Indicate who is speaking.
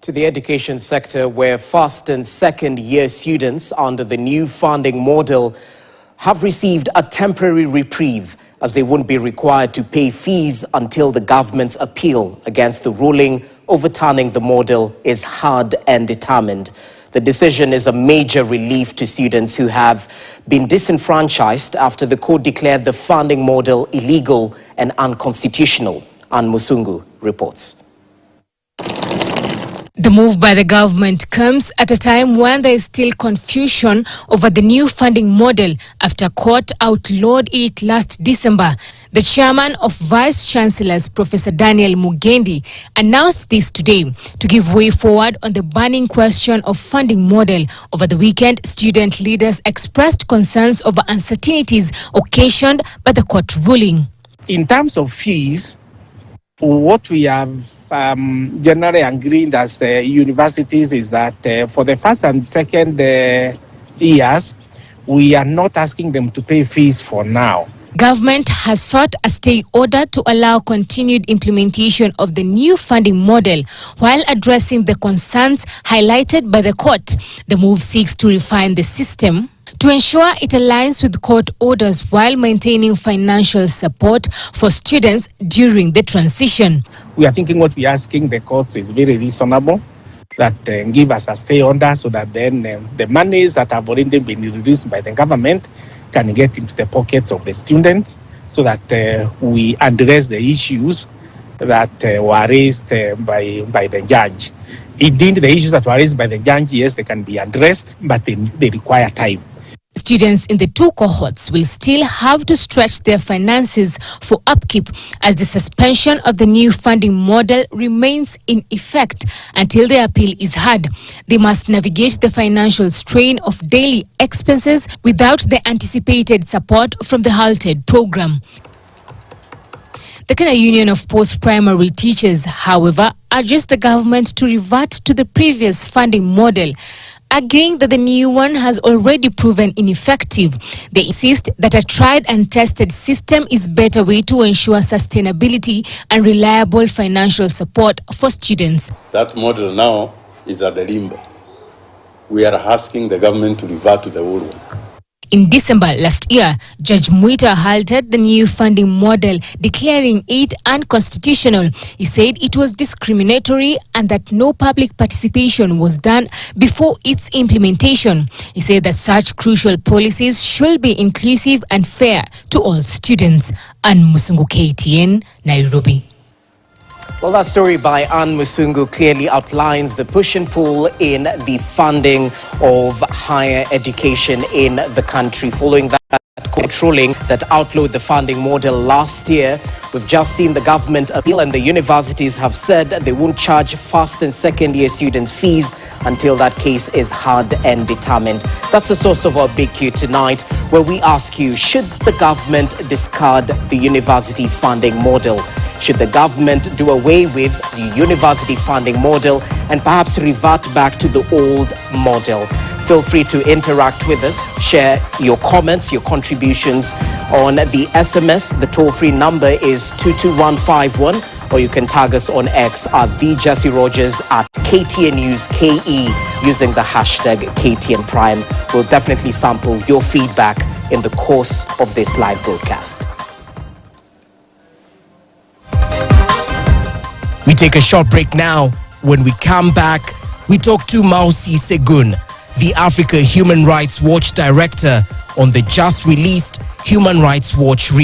Speaker 1: To the education sector, where first and second year students under the new funding model have received a temporary reprieve as they won't be required to pay fees until the government's appeal against the ruling overturning the model is heard and determined. The decision is a major relief to students who have been disenfranchised after the court declared the funding model illegal and unconstitutional. Ann Musungu reports.
Speaker 2: The move by the government comes at a time when there is still confusion over the new funding model after court outlawed it last December. The chairman of Vice Chancellors, Professor Daniel Mugendi, announced this today to give way forward on the burning question of funding model. Over the weekend, student leaders expressed concerns over uncertainties occasioned by the court ruling.
Speaker 3: In terms of fees, what we have generally agreed as universities is that for the first and second years, we are not asking them to pay fees for now.
Speaker 2: Government has sought a stay order to allow continued implementation of the new funding model while addressing the concerns highlighted by the court. The move seeks to refine the system to ensure it aligns with court orders while maintaining financial support for students during the transition.
Speaker 3: We are thinking what we are asking the courts is very reasonable, that give us a stay order so that then the monies that have already been released by the government can get into the pockets of the students so that we address the issues that were raised by the judge. Indeed, the issues that were raised by the judge, yes, they can be addressed, but they require time.
Speaker 2: Students in the two cohorts will still have to stretch their finances for upkeep as the suspension of the new funding model remains in effect until the appeal is heard. They must navigate the financial strain of daily expenses without the anticipated support from the halted program. The Kenya Union of Post-Primary Teachers, however, urges the government to revert to the previous funding model, arguing that the new one has already proven ineffective. They insist that a tried and tested system is a better way to ensure sustainability and reliable financial support for students.
Speaker 4: That model now is at the limbo. We are asking the government to revert to the old one.
Speaker 2: In December last year, Judge Muita halted the new funding model, declaring it unconstitutional. He said it was discriminatory and that no public participation was done before its implementation. He said that such crucial policies should be inclusive and fair to all students. Ann Musungu, KTN, Nairobi.
Speaker 1: Well, that story by Ann Musungu clearly outlines the push and pull in the funding of higher education in the country. Following that court ruling that outlawed the funding model last year, we've just seen the government appeal, and the universities have said they won't charge first and second year students fees until that case is heard and determined. That's the source of our Big Q tonight, where we ask you, should the government discard the university funding model? Should the government do away with the university funding model and perhaps revert back to the old model? Feel free to interact with us, share your comments, your contributions on the SMS. The toll-free number is 22151, or you can tag us on X at @TheJessieRogers at KTN News KE using the hashtag KTN Prime. We'll definitely sample your feedback in the course of this live broadcast. We take a short break now. When we come back, we talk to Mausi Segun, the Africa Human Rights Watch Director, on the just released Human Rights Watch report.